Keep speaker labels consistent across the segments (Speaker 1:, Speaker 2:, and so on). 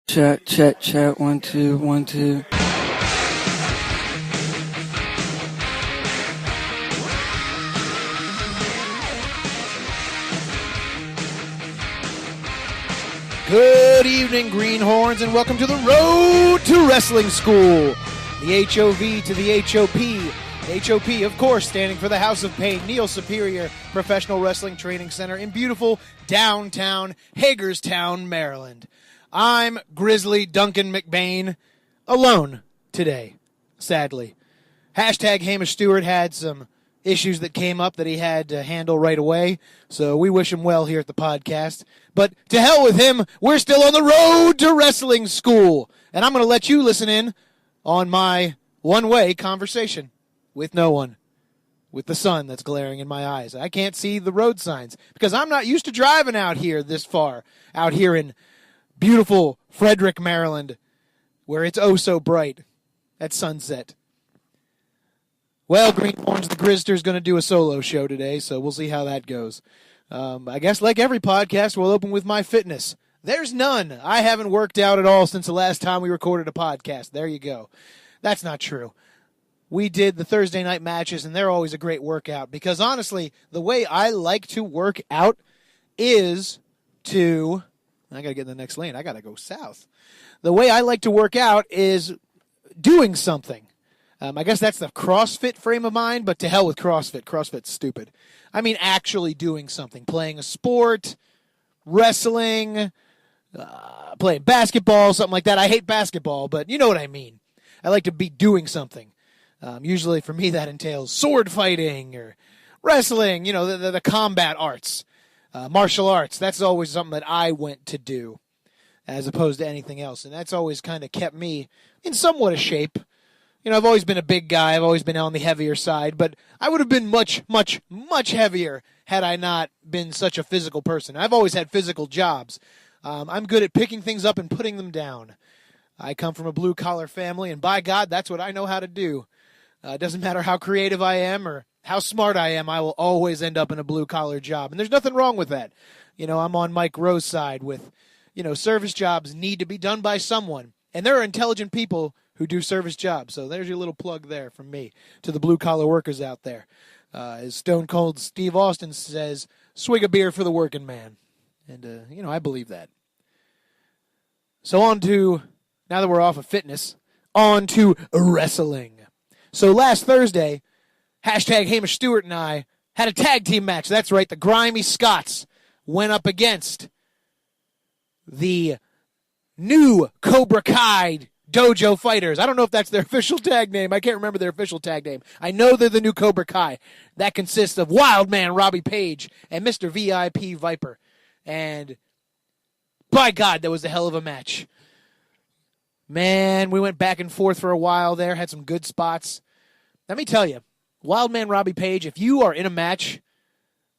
Speaker 1: Chat, chat, chat. 1, 2, 1, 2.
Speaker 2: Good evening, Greenhorns, and welcome to the Road to Wrestling School. The HOV to the HOP. HOP, of course, standing for the House of Pain, Neil Superior Professional Wrestling Training Center in beautiful downtown Hagerstown, Maryland. I'm Grizzly Duncan McBain, alone today, sadly. Hashtag Hamish Stewart had some issues that came up that he had to handle right away, so we wish him well here at the podcast. But to hell with him, we're still on the road to wrestling school, and I'm going to let you listen in on my one-way conversation with no one, with the sun that's glaring in my eyes. I can't see the road signs because I'm not used to driving out here this far, out here in beautiful Frederick, Maryland, where it's oh so bright at sunset. Well, Greenhorns, the Grizzter's going to do a solo show today, so we'll see how that goes. I guess like every podcast, we'll open with my fitness. There's none. I haven't worked out at all since the last time we recorded a podcast. There you go. That's not true. We did the Thursday night matches, and they're always a great workout because, honestly, the way I like to work out is to... I got to get in the next lane. I got to go south. The way I like to work out is doing something. I guess that's the CrossFit frame of mind, but to hell with CrossFit. CrossFit's stupid. I mean actually doing something. Playing a sport, wrestling, playing basketball, something like that. I hate basketball, but you know what I mean. I like to be doing something. Usually for me that entails sword fighting or wrestling, you know, the combat arts. Martial arts, that's always something that I went to do as opposed to anything else. And that's always kind of kept me in somewhat of shape. You know, I've always been a big guy. I've always been on the heavier side. But I would have been much, much, much heavier had I not been such a physical person. I've always had physical jobs. I'm good at picking things up and putting them down. I come from a blue-collar family, and by God, that's what I know how to do. It doesn't matter how creative I am or how smart I am, I will always end up in a blue-collar job. And there's nothing wrong with that. You know, I'm on Mike Rowe's side with, you know, service jobs need to be done by someone. And there are intelligent people who do service jobs. So there's your little plug there from me to the blue-collar workers out there. As Stone Cold Steve Austin says, swig a beer for the working man. And, you know, I believe that. So on to, now that we're off of fitness, on to wrestling. So last Thursday, hashtag Hamish Stewart and I had a tag team match. That's right, the Grimy Scots went up against the new Cobra Kai Dojo Fighters. I don't know if that's their official tag name. I can't remember their official tag name. I know they're the new Cobra Kai. That consists of Wildman Robbie Page and Mr. VIP Viper. And by God, that was a hell of a match. Man, we went back and forth for a while there, had some good spots. Let me tell you, Wildman Robbie Page, if you are in a match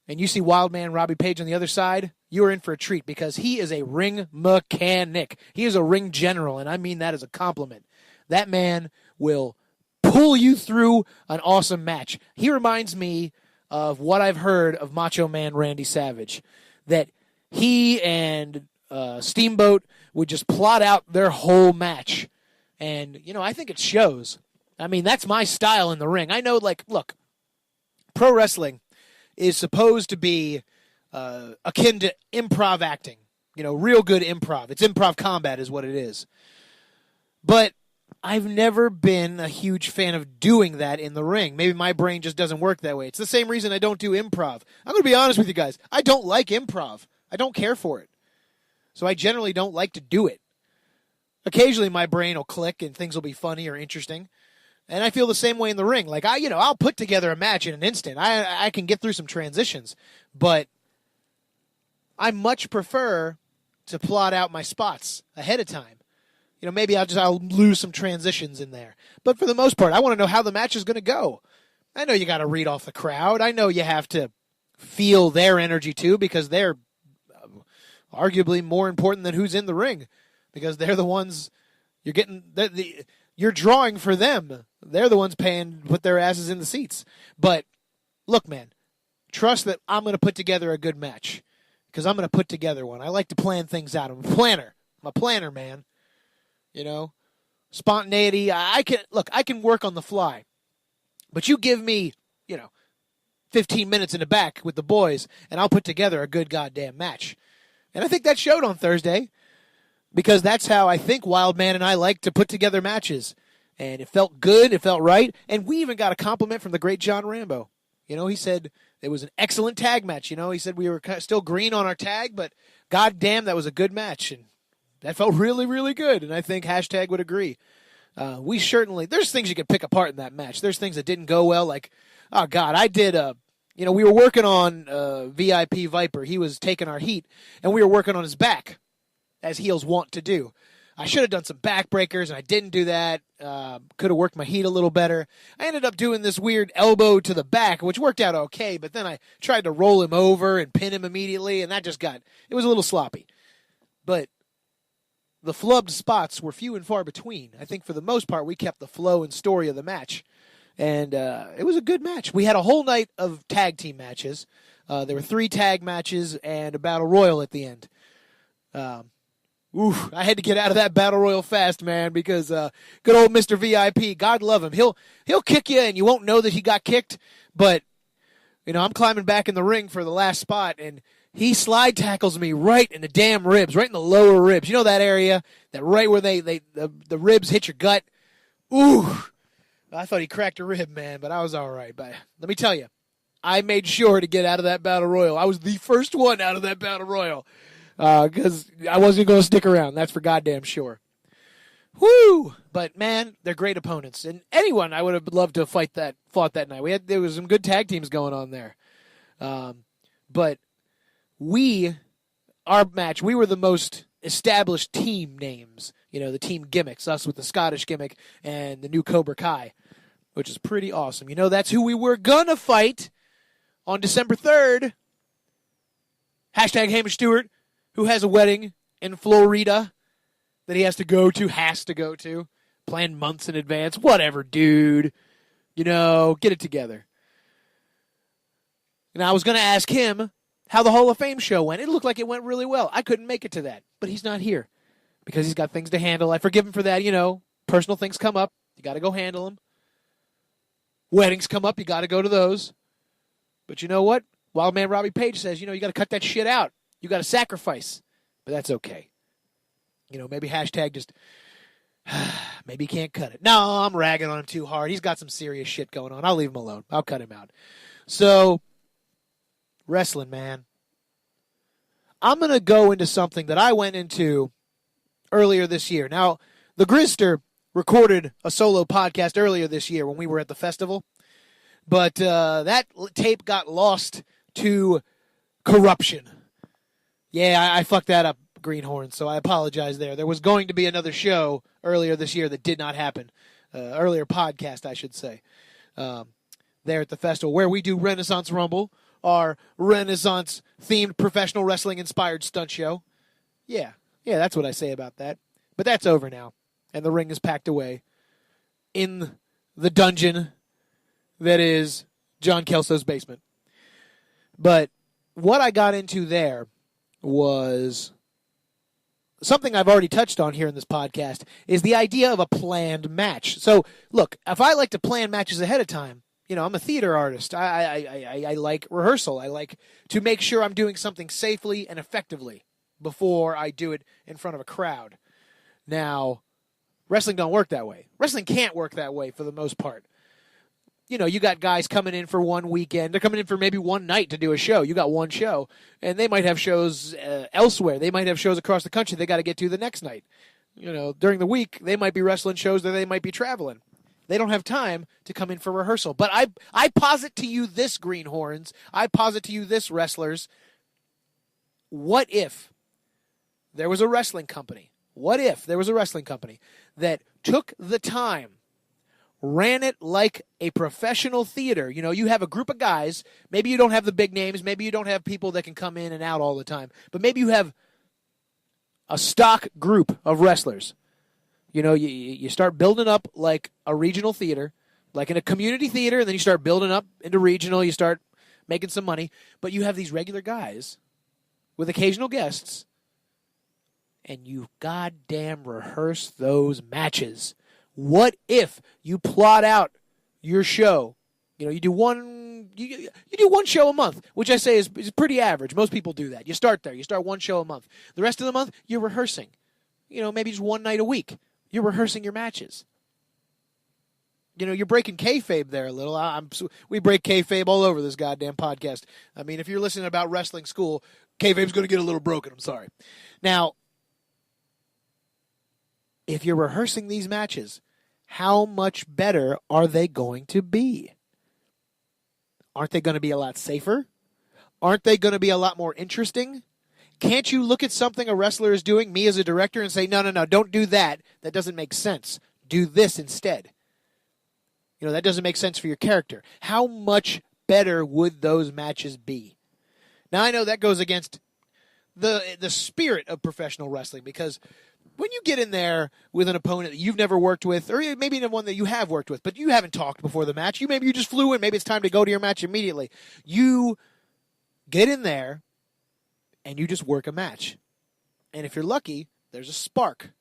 Speaker 2: and you see Wildman Robbie Page on the other side, you are in for a treat because he is a ring mechanic. He is a ring general, and I mean that as a compliment. That man will pull you through an awesome match. He reminds me of what I've heard of Macho Man Randy Savage, that he and Steamboat would just plot out their whole match. And, you know, I think it shows. I mean, that's my style in the ring. I know, like, look, pro wrestling is supposed to be akin to improv acting. You know, real good improv. It's improv combat is what it is. But I've never been a huge fan of doing that in the ring. Maybe my brain just doesn't work that way. It's the same reason I don't do improv. I'm going to be honest with you guys. I don't like improv. I don't care for it. So I generally don't like to do it. Occasionally my brain will click and things will be funny or interesting. And I feel the same way in the ring. Like, I'll put together a match in an instant. I can get through some transitions. But I much prefer to plot out my spots ahead of time. You know, maybe I'll lose some transitions in there. But for the most part, I want to know how the match is going to go. I know you got to read off the crowd. I know you have to feel their energy too because they're arguably more important than who's in the ring because they're the ones you're getting you're drawing for them. They're the ones paying to put their asses in the seats. But look, man, trust that I'm going to put together a good match because I'm going to put together one. I like to plan things out. I'm a planner, man. Spontaneity. I can work on the fly. But you give me, 15 minutes in the back with the boys, and I'll put together a good goddamn match. And I think that showed on Thursday, because that's how I think Wildman and I like to put together matches. And it felt good, it felt right, and we even got a compliment from the great John Rambo. He said it was an excellent tag match. He said we were still green on our tag, but goddamn, that was a good match. And that felt really, really good, and I think hashtag would agree. There's things you could pick apart in that match. There's things that didn't go well, like, oh, God, I did, we were working on VIP Viper. He was taking our heat, and we were working on his back, as heels want to do. I should have done some backbreakers, and I didn't do that. Could have worked my heat a little better. I ended up doing this weird elbow to the back, which worked out okay, but then I tried to roll him over and pin him immediately, and it was a little sloppy. But the flubbed spots were few and far between. I think for the most part, we kept the flow and story of the match. And it was a good match. We had a whole night of tag team matches. There were 3 tag matches and a battle royal at the end. I had to get out of that battle royal fast, man, because good old Mr. VIP, God love him. He'll kick you and you won't know that he got kicked. But, I'm climbing back in the ring for the last spot, and he slide tackles me right in the damn ribs, right in the lower ribs. You know that area, that right where the ribs hit your gut? Ooh. I thought he cracked a rib, man, but I was all right. But let me tell you, I made sure to get out of that battle royal. I was the first one out of that battle royal because I wasn't going to stick around. That's for goddamn sure. Woo! But, man, they're great opponents. And anyone I would have loved to have fought that night. There was some good tag teams going on there. But our match, we were the most established team names. The team gimmicks, us with the Scottish gimmick and the new Cobra Kai, which is pretty awesome. That's who we were going to fight on December 3rd. Hashtag Hamish Stewart, who has a wedding in Florida that he has to go to, planned months in advance. Whatever, dude. Get it together. And I was going to ask him how the Hall of Fame show went. It looked like it went really well. I couldn't make it to that, but he's not here because he's got things to handle. I forgive him for that. Personal things come up. You got to go handle them. Weddings come up. You got to go to those. But you know what? Wildman Robbie Page says, you got to cut that shit out. You got to sacrifice. But that's okay. Maybe hashtag just, maybe he can't cut it. No, I'm ragging on him too hard. He's got some serious shit going on. I'll leave him alone. I'll cut him out. So, wrestling, man. I'm going to go into something that I went into earlier this year. Now, the Grizzster recorded a solo podcast earlier this year when we were at the festival. But that tape got lost to corruption. Yeah, I fucked that up, Greenhorn, so I apologize there. There was going to be another show earlier this year that did not happen. Earlier podcast, I should say. There at the festival where we do Renaissance Rumble, our Renaissance-themed professional wrestling-inspired stunt show. Yeah, that's what I say about that. But that's over now, and the ring is packed away in the dungeon that is John Kelso's basement. But what I got into there was something I've already touched on here in this podcast, is the idea of a planned match. So, look, if I like to plan matches ahead of time, I'm a theater artist. I like rehearsal. I like to make sure I'm doing something safely and effectively before I do it in front of a crowd. Now, wrestling don't work that way. Wrestling can't work that way for the most part. You got guys coming in for one weekend. They're coming in for maybe one night to do a show. You got one show. And they might have shows elsewhere. They might have shows across the country they got to get to the next night. During the week, they might be wrestling shows that they might be traveling. They don't have time to come in for rehearsal. But I posit to you this, Greenhorns. I posit to you this, wrestlers. What if there was a wrestling company? What if there was a wrestling company that took the time, ran it like a professional theater? You have a group of guys. Maybe you don't have the big names. Maybe you don't have people that can come in and out all the time. But maybe you have a stock group of wrestlers. You start building up like a regional theater, like in a community theater, and then you start building up into regional. You start making some money. But you have these regular guys with occasional guests, and you goddamn rehearse those matches. What if you plot out your show? You do one show a month, which I say is pretty average. Most people do that. You start there. You start one show a month. The rest of the month, you're rehearsing. Maybe just one night a week. You're rehearsing your matches. You're breaking kayfabe there a little. We break kayfabe all over this goddamn podcast. I mean, if you're listening about wrestling school, kayfabe's going to get a little broken. I'm sorry. Now, if you're rehearsing these matches, how much better are they going to be? Aren't they going to be a lot safer? Aren't they going to be a lot more interesting? Can't you look at something a wrestler is doing, me as a director, and say, no, don't do that. That doesn't make sense. Do this instead. That doesn't make sense for your character. How much better would those matches be? Now, I know that goes against the spirit of professional wrestling, because when you get in there with an opponent that you've never worked with, or maybe one that you have worked with, but you haven't talked before the match, maybe you just flew in, maybe it's time to go to your match immediately. You get in there and you just work a match. And if you're lucky, there's a spark.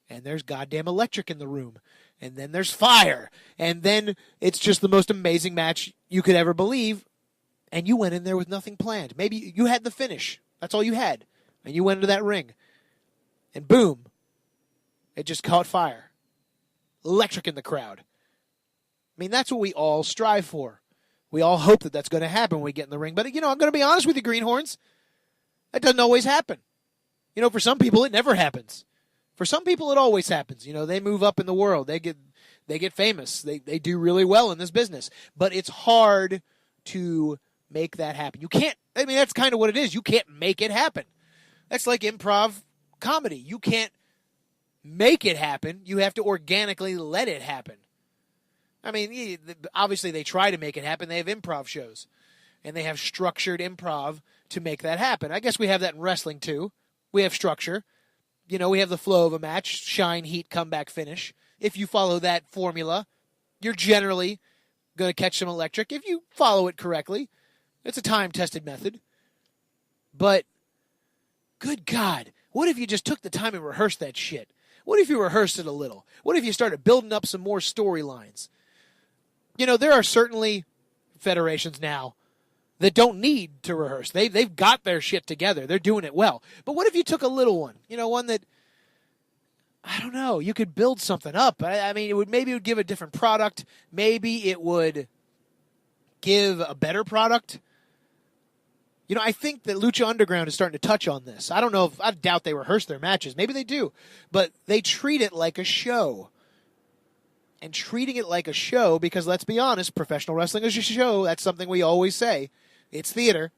Speaker 2: And there's goddamn electric in the room. And then there's fire. And then it's just the most amazing match you could ever believe. And you went in there with nothing planned. Maybe you had the finish. That's all you had. And you went into that ring. And boom, it just caught fire. Electric in the crowd. I mean, that's what we all strive for. We all hope that that's going to happen when we get in the ring. But, I'm going to be honest with you, Greenhorns. That doesn't always happen. For some people, it never happens. For some people, it always happens. They move up in the world. They get famous. They do really well in this business. But it's hard to make that happen. You can't, that's kind of what it is. You can't make it happen. That's like improv comedy. You can't make it happen. You have to organically let it happen. Obviously they try to make it happen. They have improv shows. And they have structured improv to make that happen. I guess we have that in wrestling too. We have structure. We have the flow of a match, shine, heat, comeback, finish. If you follow that formula, you're generally going to catch some electric. If you follow it correctly, it's a time-tested method. But, good God, what if you just took the time and rehearsed that shit? What if you rehearsed it a little? What if you started building up some more storylines? There are certainly federations now that don't need to rehearse. They've got their shit together. They're doing it well. But what if you took a little one? One that, I don't know, you could build something up. It would give a different product. Maybe it would give a better product. I think that Lucha Underground is starting to touch on this. I don't know I doubt they rehearse their matches. Maybe they do. But they treat it like a show. And treating it like a show, because let's be honest, professional wrestling is a show. That's something we always say. It's theater.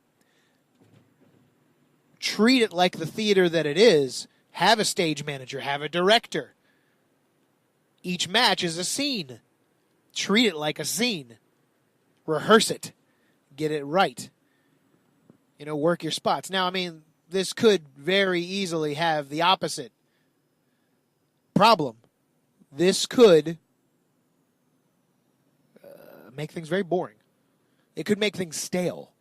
Speaker 2: Treat it like the theater that it is. Have a stage manager. Have a director. Each match is a scene. Treat it like a scene. Rehearse it. Get it right. Work your spots. Now, this could very easily have the opposite problem. This could make things very boring. It could make things stale.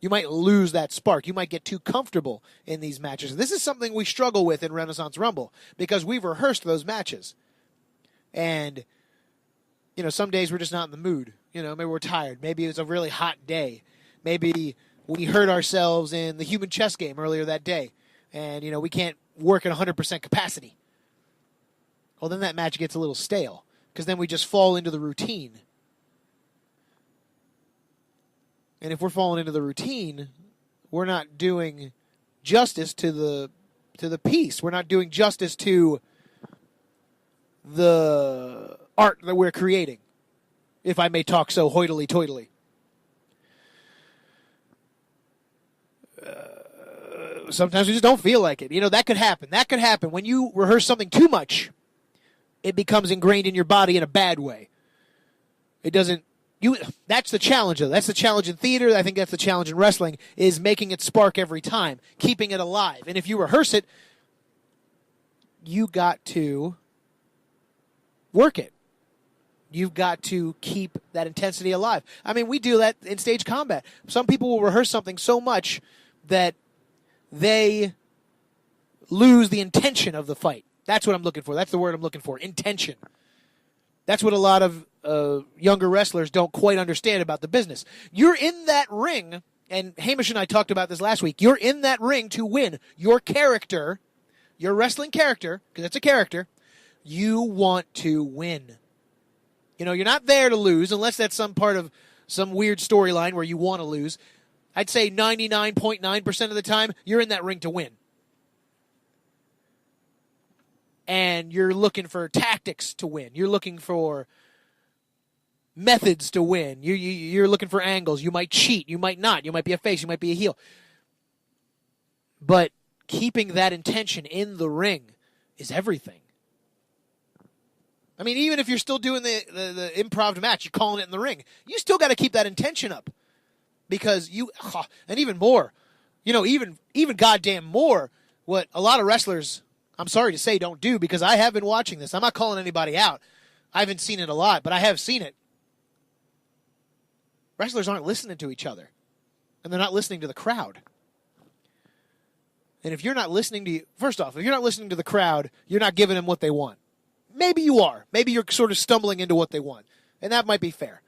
Speaker 2: You might lose that spark. You might get too comfortable in these matches. This is something we struggle with in Renaissance Rumble because we've rehearsed those matches. And, some days we're just not in the mood. Maybe we're tired. Maybe it's a really hot day. Maybe we hurt ourselves in the human chess game earlier that day. And, we can't work at 100% capacity. Well, then that match gets a little stale because then we just fall into the routine. And if we're falling into the routine, we're not doing justice to the piece. We're not doing justice to the art that we're creating, if I may talk so hoity-toity. Sometimes we just don't feel like it. That could happen. That could happen. When you rehearse something too much, it becomes ingrained in your body in a bad way. It doesn't. That's the challenge, though. That's the challenge in theater. I think that's the challenge in wrestling, is making it spark every time, keeping it alive. And if you rehearse it, you got to work it. You've got to keep that intensity alive. We do that in stage combat. Some people will rehearse something so much that they lose the intention of the fight. That's what I'm looking for. That's the word I'm looking for, intention. That's what a lot of younger wrestlers don't quite understand about the business. You're in that ring, and Hamish and I talked about this last week. You're in that ring to win. Your character, your wrestling character, because it's a character, you want to win. You know, you're not there to lose unless that's some part of some weird storyline where you want to lose. I'd say 99.9% of the time, you're in that ring to win. And you're looking for tactics to win. You're looking for methods to win. You're looking for angles. You might cheat. You might not. You might be a face. You might be a heel. But keeping that intention in the ring is everything. I mean, even if you're still doing the improv match, you're calling it in the ring, you still got to keep that intention up. Because and even more, even goddamn more, what a lot of wrestlers, I'm sorry to say, don't do, because I have been watching this. I'm not calling anybody out. I haven't seen it a lot, but I have seen it. Wrestlers aren't listening to each other, and they're not listening to the crowd. And if you're not listening to, first off, if you're not listening to the crowd, you're not giving them what they want. Maybe you are. Maybe you're sort of stumbling into what they want, and that might be fair.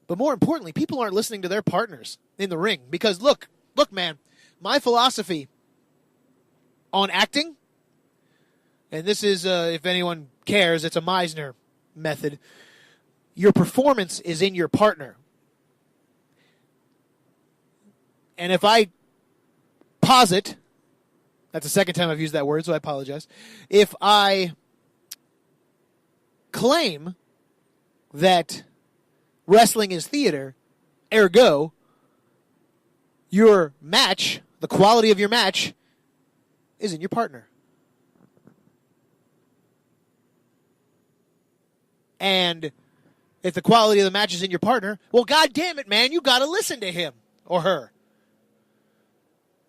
Speaker 2: But more importantly, people aren't listening to their partners in the ring. Because look, man, my philosophy on acting, and this is, if anyone cares, it's a Meisner method. Your performance is in your partner. And if I posit, that's the second time I've used that word, so I apologize. If I claim that wrestling is theater, ergo, your match, the quality of your match, is in your partner. And if the quality of the match is in your partner, well, God damn it, man, you got to listen to him or her.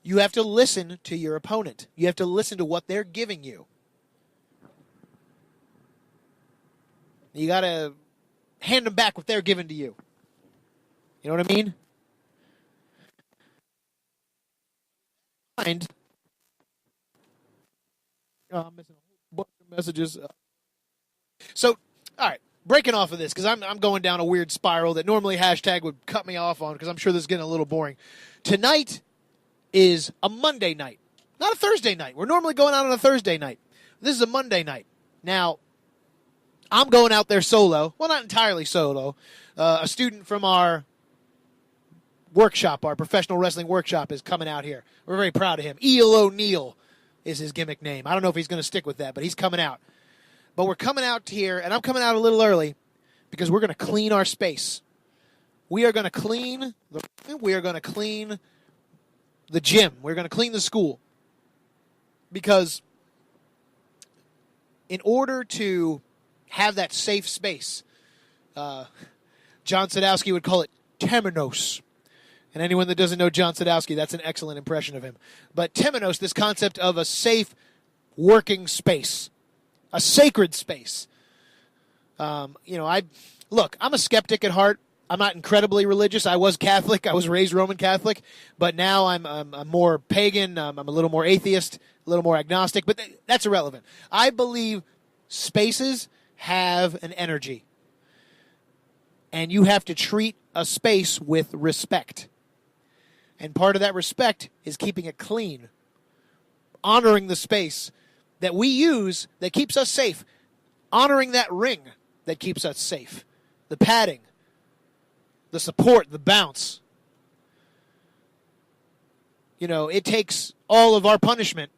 Speaker 2: You have to listen to your opponent. You have to listen to what they're giving you. You got to hand them back what they're giving to you. You know what I mean? I'm missing a whole bunch of messages. So, all right, breaking off of this, because I'm going down a weird spiral that normally hashtag would cut me off on, because I'm sure this is getting a little boring. Tonight is a Monday night, not a Thursday night. We're normally going out on a Thursday night. This is a Monday night. Now, I'm going out there solo. Well, not entirely solo. A student from our workshop, our professional wrestling workshop, is coming out here. We're very proud of him. Eel O'Neill is his gimmick name. I don't know if he's going to stick with that, but he's coming out. But we're coming out here, and I'm coming out a little early because we're going to clean our space. We are going to clean the gym. We're going to clean the school. Because in order to have that safe space, John Sadowski would call it temenos. And anyone that doesn't know John Sadowski, that's an excellent impression of him. But temenos, this concept of a safe working space, a sacred space. I'm a skeptic at heart. I'm not incredibly religious. I was Catholic. I was raised Roman Catholic. But now I'm more pagan. I'm a little more atheist, a little more agnostic. But that's irrelevant. I believe spaces have an energy. And you have to treat a space with respect. And part of that respect is keeping it clean. Honoring the space that we use that keeps us safe. Honoring that ring that keeps us safe. The padding. The support, the bounce. It takes all of our punishment,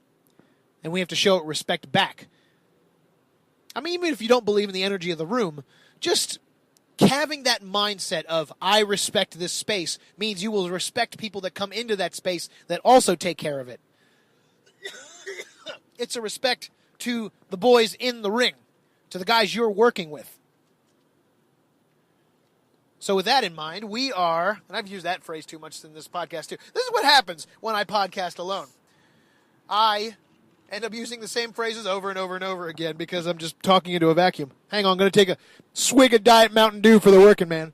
Speaker 2: and we have to show it respect back. I mean, even if you don't believe in the energy of the room, just having that mindset of, I respect this space, means you will respect people that come into that space that also take care of it. It's a respect to the boys in the ring, to the guys you're working with. So with that in mind, we are, and I've used that phrase too much in this podcast too. This is what happens when I podcast alone. I end up using the same phrases over and over and over again because I'm just talking into a vacuum. Hang on, I'm going to take a swig of Diet Mountain Dew for the working man.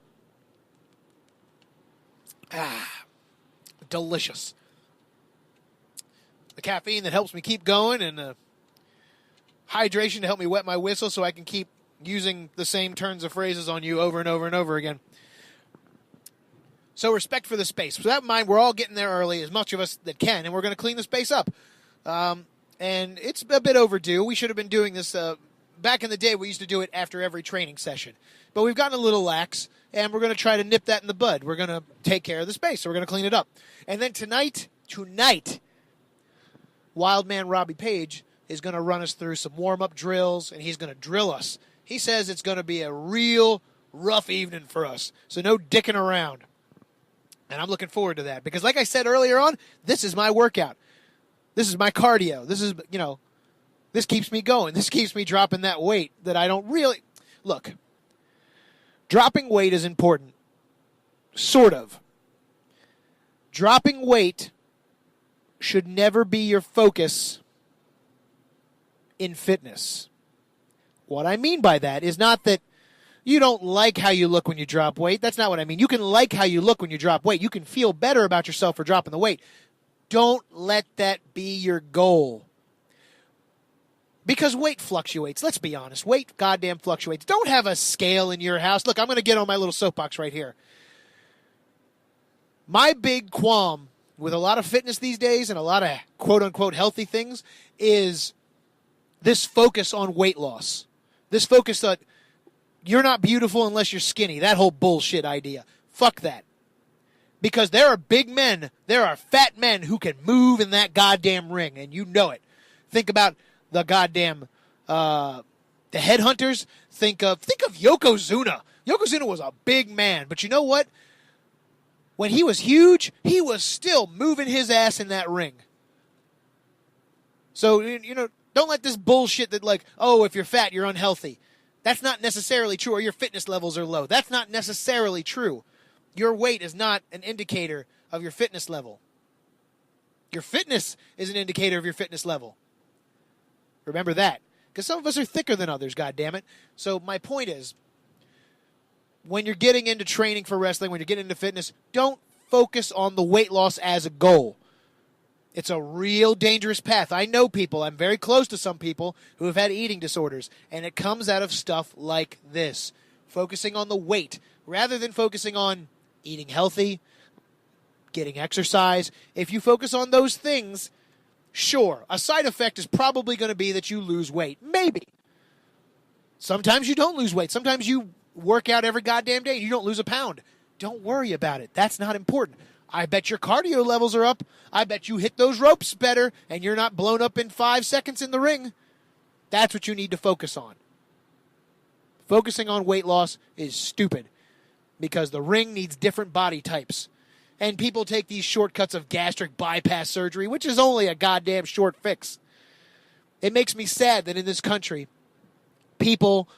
Speaker 2: Delicious. The caffeine that helps me keep going, and hydration to help me wet my whistle so I can keep using the same turns of phrases on you over and over and over again. So respect for the space. With that in mind, we're all getting there early, as much of us that can, and we're going to clean the space up. And it's a bit overdue. We should have been doing this back in the day. We used to do it after every training session. But we've gotten a little lax, and we're going to try to nip that in the bud. We're going to take care of the space, so we're going to clean it up. And then tonight, Wildman Robbie Page is going to run us through some warm-up drills, and he's going to drill us. He says it's going to be a real rough evening for us, so no dicking around. And I'm looking forward to that because, like I said earlier on, this is my workout. This is my cardio. This is, this keeps me going. This keeps me dropping that weight that I don't really... Look, dropping weight is important. Sort of. Dropping weight should never be your focus in fitness. What I mean by that is not that you don't like how you look when you drop weight. That's not what I mean. You can like how you look when you drop weight. You can feel better about yourself for dropping the weight. Don't let that be your goal. Because weight fluctuates. Let's be honest. Weight goddamn fluctuates. Don't have a scale in your house. Look, I'm going to get on my little soapbox right here. My big qualm with a lot of fitness these days and a lot of quote-unquote healthy things is this focus on weight loss. This focus that you're not beautiful unless you're skinny. That whole bullshit idea. Fuck that. Because there are big men, there are fat men who can move in that goddamn ring, and you know it. Think about the goddamn the headhunters. Think of Yokozuna. Yokozuna was a big man, but you know what? When he was huge, he was still moving his ass in that ring. So, don't let this bullshit that if you're fat, you're unhealthy. That's not necessarily true, or your fitness levels are low. That's not necessarily true. Your weight is not an indicator of your fitness level. Your fitness is an indicator of your fitness level. Remember that. Because some of us are thicker than others, goddammit. So my point is, when you're getting into training for wrestling, when you're getting into fitness, don't focus on the weight loss as a goal. It's a real dangerous path. I know people. I'm very close to some people who have had eating disorders, and it comes out of stuff like this. Focusing on the weight rather than focusing on eating healthy, getting exercise. If you focus on those things, sure, a side effect is probably going to be that you lose weight. Maybe. Sometimes you don't lose weight. Sometimes you work out every goddamn day and you don't lose a pound. Don't worry about it. That's not important. I bet your cardio levels are up. I bet you hit those ropes better and you're not blown up in 5 seconds in the ring. That's what you need to focus on. Focusing on weight loss is stupid because the ring needs different body types. And people take these shortcuts of gastric bypass surgery, which is only a goddamn short fix. It makes me sad that in this country, people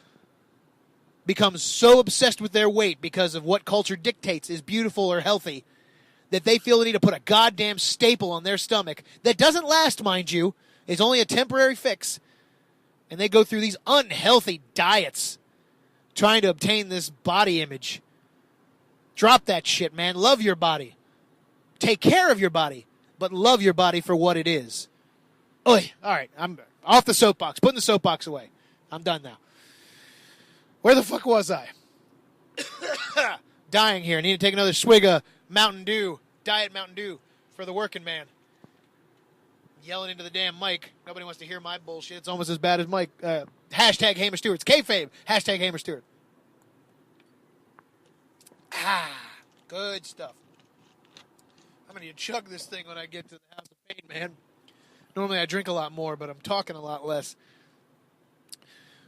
Speaker 2: become so obsessed with their weight because of what culture dictates is beautiful or healthy that they feel the need to put a goddamn staple on their stomach that doesn't last, mind you, is only a temporary fix. And they go through these unhealthy diets trying to obtain this body image. Drop that shit, man. Love your body. Take care of your body, but love your body for what it is. Oy. All right, I'm off the soapbox. Putting the soapbox away. I'm done now. Where the fuck was I? Dying here. I need to take another swig of Mountain Dew. Diet Mountain Dew for the working man. Yelling into the damn mic. Nobody wants to hear my bullshit. It's almost as bad as Mike. Hashtag Hamish Stewart. It's kayfabe. Hashtag Hamish Stewart. Good stuff. I'm going to chug this thing when I get to the House of Pain, man. Normally I drink a lot more, but I'm talking a lot less.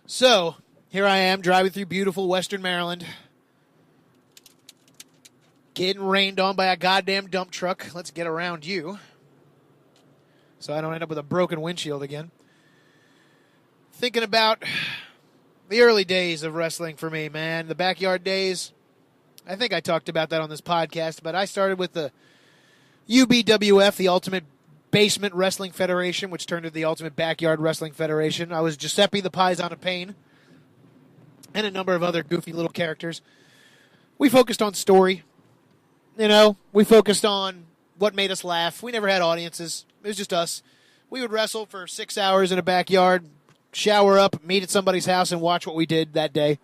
Speaker 2: So, here I am driving through beautiful Western Maryland. Getting rained on by a goddamn dump truck. Let's get around you, so I don't end up with a broken windshield again. Thinking about the early days of wrestling for me, man. The backyard days. I think I talked about that on this podcast, but I started with the UBWF, the Ultimate Basement Wrestling Federation, which turned into the Ultimate Backyard Wrestling Federation. I was Giuseppe the Paisan of Pain and a number of other goofy little characters. We focused on story. We focused on what made us laugh. We never had audiences. It was just us we would wrestle for 6 hours in a backyard, shower up, meet at somebody's house, and watch what we did that day.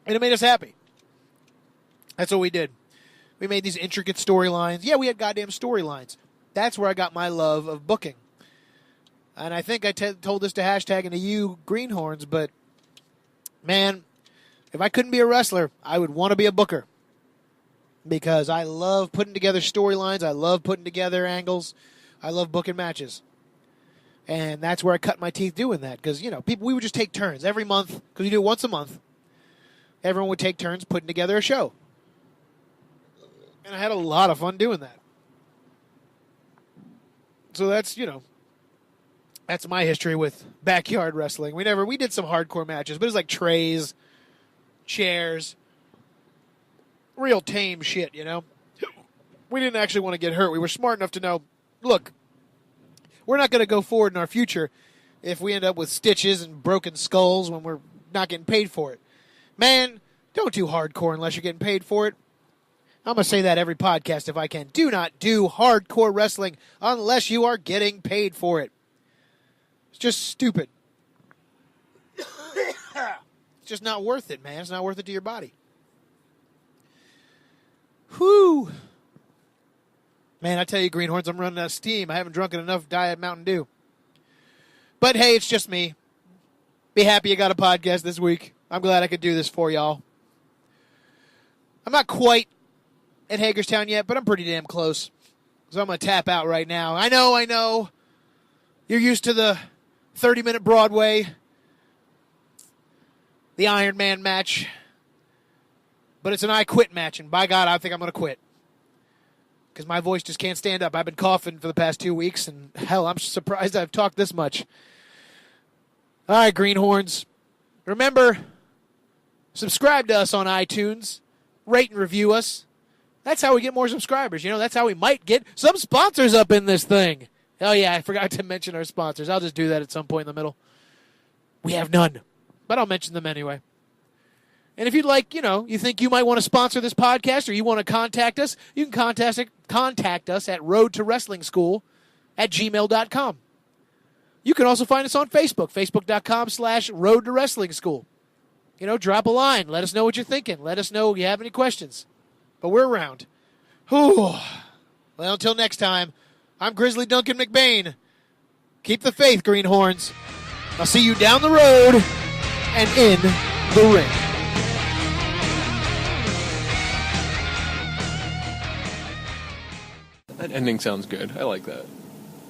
Speaker 2: And it made us happy. That's what we did. We made these intricate storylines. Yeah, we had goddamn storylines. That's where I got my love of booking. And I think I told this to hashtag and to you, Greenhorns, but, man, if I couldn't be a wrestler, I would want to be a booker. Because I love putting together storylines. I love putting together angles. I love booking matches. And that's where I cut my teeth doing that. Because, we would just take turns every month. Because you do it once a month. Everyone would take turns putting together a show. And I had a lot of fun doing that. So that's, that's my history with backyard wrestling. We did some hardcore matches, but it was like trays, chairs, real tame shit, We didn't actually want to get hurt. We were smart enough to know, look, we're not going to go forward in our future if we end up with stitches and broken skulls when we're not getting paid for it. Man, don't do hardcore unless you're getting paid for it. I'm going to say that every podcast if I can. Do not do hardcore wrestling unless you are getting paid for it. It's just stupid. It's just not worth it, man. It's not worth it to your body. Whew. Man, I tell you, Greenhorns, I'm running out of steam. I haven't drunken enough Diet Mountain Dew. But hey, it's just me. Be happy you got a podcast this week. I'm glad I could do this for y'all. I'm not quite at Hagerstown yet, but I'm pretty damn close. So I'm going to tap out right now. I know. You're used to the 30-minute Broadway, the Iron Man match. But it's an I quit match, and by God, I think I'm going to quit. Because my voice just can't stand up. I've been coughing for the past 2 weeks, and hell, I'm surprised I've talked this much. All right, Greenhorns. Remember, subscribe to us on iTunes. Rate and review us. That's how we get more subscribers. That's how we might get some sponsors up in this thing. Oh, yeah, I forgot to mention our sponsors. I'll just do that at some point in the middle. We have none, but I'll mention them anyway. And if you'd like, you think you might want to sponsor this podcast or you want to contact us, you can contact us at roadtowrestlingschool@gmail.com. You can also find us on Facebook, facebook.com/roadtowrestlingschool. Drop a line. Let us know what you're thinking. Let us know if you have any questions. But we're around. Whew. Well, until next time, I'm Grizzly Duncan McBain. Keep the faith, Greenhorns. I'll see you down the road and in the ring.
Speaker 3: That ending sounds good. I like that.